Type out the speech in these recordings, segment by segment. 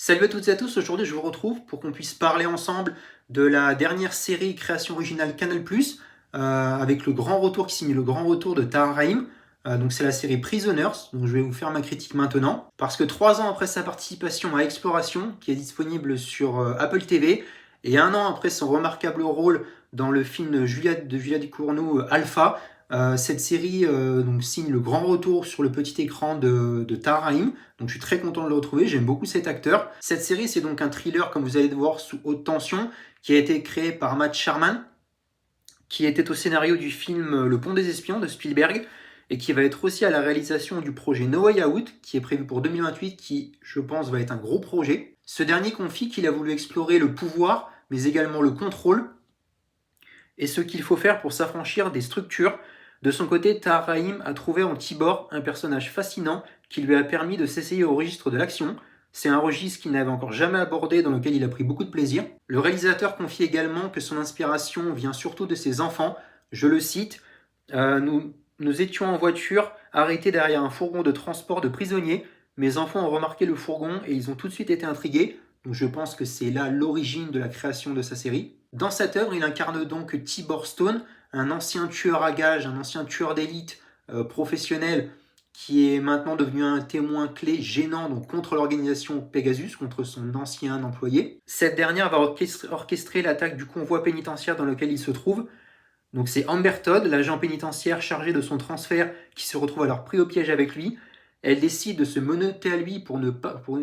Salut à toutes et à tous, aujourd'hui je vous retrouve pour qu'on puisse parler ensemble de la dernière série création originale Canal+, avec le grand retour qui signe le grand retour de Tahar Rahim. Donc c'est la série Prisoners, donc je vais vous faire ma critique maintenant. Parce que 3 ans après sa participation à Exploration, qui est disponible sur Apple TV, et 1 an après son remarquable rôle dans le film de Julia Ducournau Alpha, cette série donc signe le grand retour sur le petit écran de Tahar Rahim. Donc je suis très content de le retrouver, j'aime beaucoup cet acteur. Cette série, c'est donc un thriller, comme vous allez le voir, sous haute tension, qui a été créé par Matt Sharman, qui était au scénario du film Le Pont des Espions de Spielberg, et qui va être aussi à la réalisation du projet No Way Out, qui est prévu pour 2028, qui, je pense, va être un gros projet. Ce dernier confie qu'il a voulu explorer le pouvoir, mais également le contrôle, et ce qu'il faut faire pour s'affranchir des structures. De son côté, Tahar Rahim a trouvé en Tibor un personnage fascinant qui lui a permis de s'essayer au registre de l'action. C'est un registre qu'il n'avait encore jamais abordé, dans lequel il a pris beaucoup de plaisir. Le réalisateur confie également que son inspiration vient surtout de ses enfants. Je le cite, nous étions en voiture, arrêtés derrière un fourgon de transport de prisonniers. Mes enfants ont remarqué le fourgon et ils ont tout de suite été intrigués. Donc je pense que c'est là l'origine de la création de sa série. Dans cette œuvre, il incarne donc Tibor Stone, un ancien tueur à gages, un ancien tueur d'élite professionnel qui est maintenant devenu un témoin clé gênant donc contre l'organisation Pegasus, contre son ancien employé. Cette dernière va orchestrer l'attaque du convoi pénitentiaire dans lequel il se trouve. Donc c'est Amber Todd, l'agent pénitentiaire chargé de son transfert, qui se retrouve alors pris au piège avec lui. Elle décide de se menotter à lui pour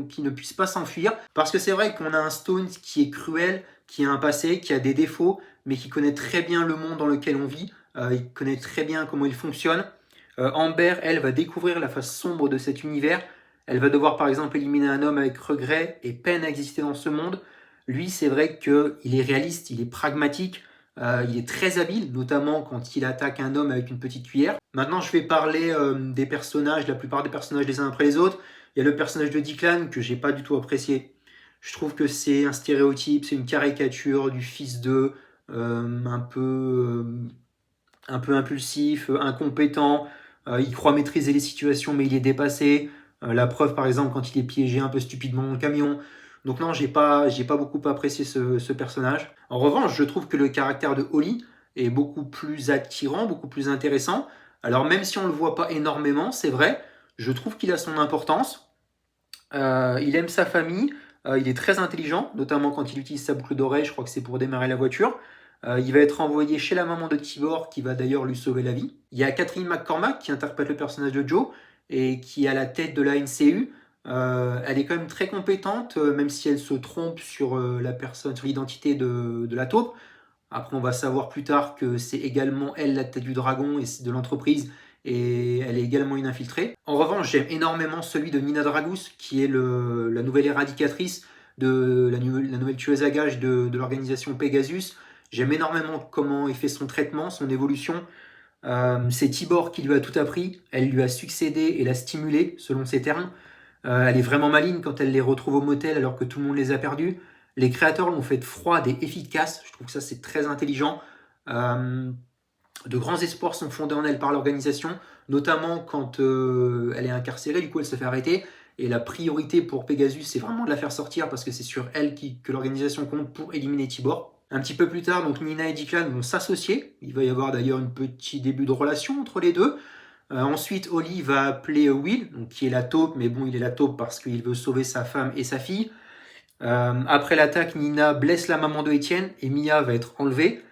qu'il ne puisse pas s'enfuir. Parce que c'est vrai qu'on a un Stone qui est cruel, qui a un passé, qui a des défauts, mais qui connaît très bien le monde dans lequel on vit. Il connaît très bien comment il fonctionne. Amber, elle, va découvrir la face sombre de cet univers. Elle va devoir par exemple éliminer un homme avec regret et peine à exister dans ce monde. Lui, c'est vrai qu'il est réaliste, il est pragmatique, il est très habile, notamment quand il attaque un homme avec une petite cuillère. Maintenant, je vais parler des personnages, la plupart des personnages les uns après les autres. Il y a le personnage de Declan que j'ai pas du tout apprécié. Je trouve que c'est un stéréotype, c'est une caricature du fils de, un peu impulsif, incompétent. Il croit maîtriser les situations, mais il est dépassé. La preuve, par exemple, quand il est piégé un peu stupidement dans le camion. Donc non, j'ai pas beaucoup apprécié ce personnage. En revanche, je trouve que le caractère de Holly est beaucoup plus attirant, beaucoup plus intéressant. Alors même si on le voit pas énormément, c'est vrai, je trouve qu'il a son importance. Il aime sa famille, il est très intelligent, notamment quand il utilise sa boucle d'oreille, je crois que c'est pour démarrer la voiture. Il va être envoyé chez la maman de Tibor, qui va d'ailleurs lui sauver la vie. Il y a Catherine McCormack, qui interprète le personnage de Joe, et qui est à la tête de la NCU. Elle est quand même très compétente, même si elle se trompe sur la personne, sur l'identité de la taupe. Après, on va savoir plus tard que c'est également elle la tête du dragon et de l'entreprise, et elle est également une infiltrée. En revanche, j'aime énormément celui de Nina Dragus, qui est la nouvelle éradicatrice, la nouvelle tueuse à gages de l'organisation Pegasus. J'aime énormément comment il fait son traitement, son évolution. C'est Tibor qui lui a tout appris, elle lui a succédé et l'a stimulé, selon ses termes. Elle est vraiment maligne quand elle les retrouve au motel alors que tout le monde les a perdus. Les créateurs l'ont fait froide et efficace, je trouve que ça c'est très intelligent. Euh, de grands espoirs sont fondés en elle par l'organisation, notamment quand elle est incarcérée, du coup elle se fait arrêter. Et la priorité pour Pegasus, c'est vraiment de la faire sortir parce que c'est sur elle que l'organisation compte pour éliminer Tibor. Un petit peu plus tard, donc Nina et Declan vont s'associer. Il va y avoir d'ailleurs un petit début de relation entre les deux. Ensuite, Holly va appeler Will, donc, qui est la taupe, mais bon, il est la taupe parce qu'il veut sauver sa femme et sa fille. Après l'attaque, Nina blesse la maman de Étienne et Mia va être enlevée.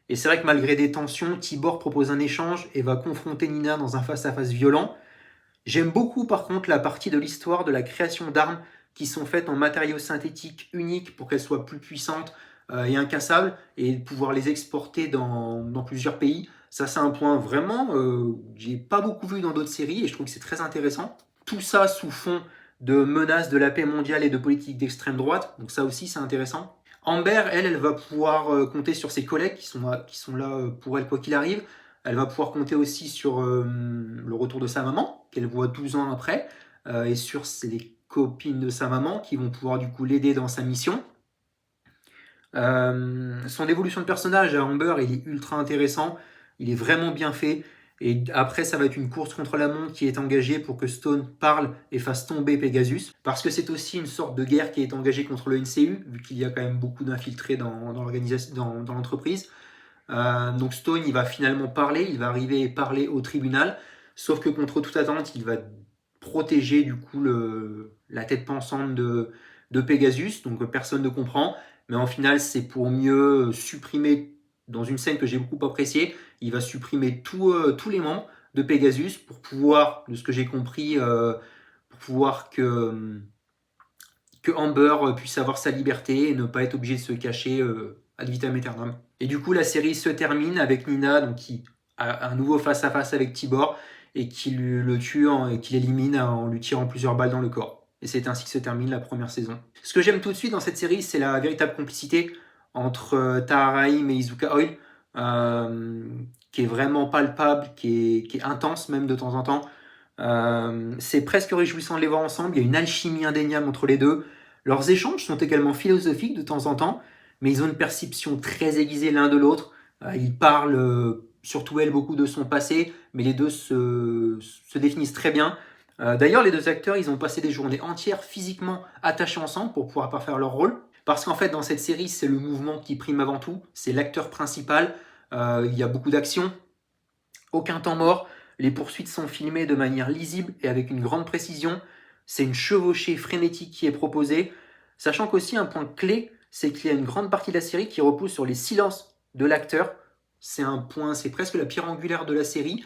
Et c'est vrai que malgré des tensions, Tibor propose un échange et va confronter Nina dans un face-à-face violent. J'aime beaucoup par contre la partie de l'histoire de la création d'armes qui sont faites en matériaux synthétiques uniques pour qu'elles soient plus puissantes et incassables et pouvoir les exporter dans plusieurs pays. Ça, c'est un point vraiment que j'ai pas beaucoup vu dans d'autres séries et je trouve que c'est très intéressant. Tout ça sous fond de menaces de la paix mondiale et de politique d'extrême droite, donc ça aussi c'est intéressant. Amber, elle va pouvoir compter sur ses collègues qui sont là pour elle quoi qu'il arrive. Elle va pouvoir compter aussi sur le retour de sa maman, qu'elle voit 12 ans après, et sur les copines de sa maman qui vont pouvoir du coup l'aider dans sa mission. Son évolution de personnage à Amber, il est ultra intéressant, il est vraiment bien fait, Et après, ça va être une course contre la montre qui est engagée pour que Stone parle et fasse tomber Pegasus. Parce que c'est aussi une sorte de guerre qui est engagée contre le NCU, vu qu'il y a quand même beaucoup d'infiltrés dans l'organisation, dans l'entreprise. Donc Stone, il va finalement parler, il va arriver et parler au tribunal. Sauf que contre toute attente, il va protéger du coup la tête pensante de Pegasus. Donc personne ne comprend. Mais en final, c'est pour mieux supprimer, dans une scène que j'ai beaucoup appréciée, il va supprimer tous les membres de Pegasus pour pouvoir, de ce que j'ai compris, pour pouvoir que Amber puisse avoir sa liberté et ne pas être obligé de se cacher ad vitam aeternam. Et du coup, la série se termine avec Nina, donc, qui a un nouveau face-à-face avec Tibor et qui le tue et qui l'élimine en lui tirant plusieurs balles dans le corps. Et c'est ainsi que se termine la première saison. Ce que j'aime tout de suite dans cette série, c'est la véritable complicité entre Taharaim et Izuka Oil, qui est vraiment palpable, qui est intense même de temps en temps. C'est presque réjouissant de les voir ensemble, il y a une alchimie indéniable entre les deux. Leurs échanges sont également philosophiques de temps en temps, mais ils ont une perception très aiguisée l'un de l'autre. Ils parlent, surtout elle, beaucoup de son passé, mais les deux se définissent très bien. D'ailleurs, les deux acteurs, ils ont passé des journées entières physiquement attachés ensemble pour pouvoir parfaire leur rôle. Parce qu'en fait, dans cette série, c'est le mouvement qui prime avant tout, c'est l'acteur principal. Il y a beaucoup d'action, aucun temps mort. Les poursuites sont filmées de manière lisible et avec une grande précision. C'est une chevauchée frénétique qui est proposée. Sachant qu'aussi un point clé, c'est qu'il y a une grande partie de la série qui repose sur les silences de l'acteur. C'est un point, c'est presque la pierre angulaire de la série,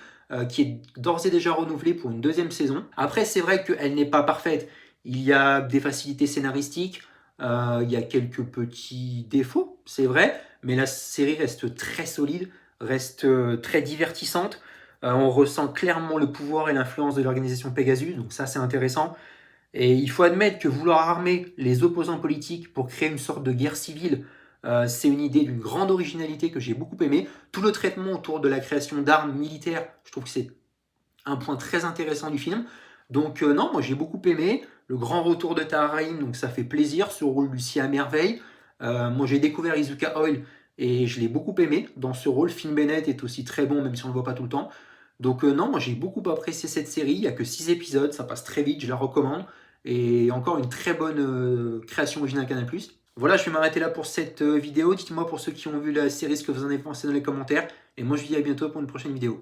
qui est d'ores et déjà renouvelée pour une deuxième saison. Après, c'est vrai qu'elle n'est pas parfaite. Il y a des facilités scénaristiques, il y a quelques petits défauts, c'est vrai, mais la série reste très solide, reste très divertissante. On ressent clairement le pouvoir et l'influence de l'organisation Pegasus, donc ça c'est intéressant. Et il faut admettre que vouloir armer les opposants politiques pour créer une sorte de guerre civile, c'est une idée d'une grande originalité que j'ai beaucoup aimée. Tout le traitement autour de la création d'armes militaires, je trouve que c'est un point très intéressant du film. Donc non, moi j'ai beaucoup aimé. Le grand retour de Taharaim, donc ça fait plaisir, ce rôle lui à merveille. Moi j'ai découvert Izuka Oil et je l'ai beaucoup aimé dans ce rôle. Finn Bennett est aussi très bon, même si on ne le voit pas tout le temps. Donc non, moi j'ai beaucoup apprécié cette série. Il n'y a que 6 épisodes, ça passe très vite, je la recommande. Et encore une très bonne création originale Canal+. Voilà, je vais m'arrêter là pour cette vidéo. Dites-moi pour ceux qui ont vu la série ce que vous en avez pensé dans les commentaires. Et moi je vous dis à bientôt pour une prochaine vidéo.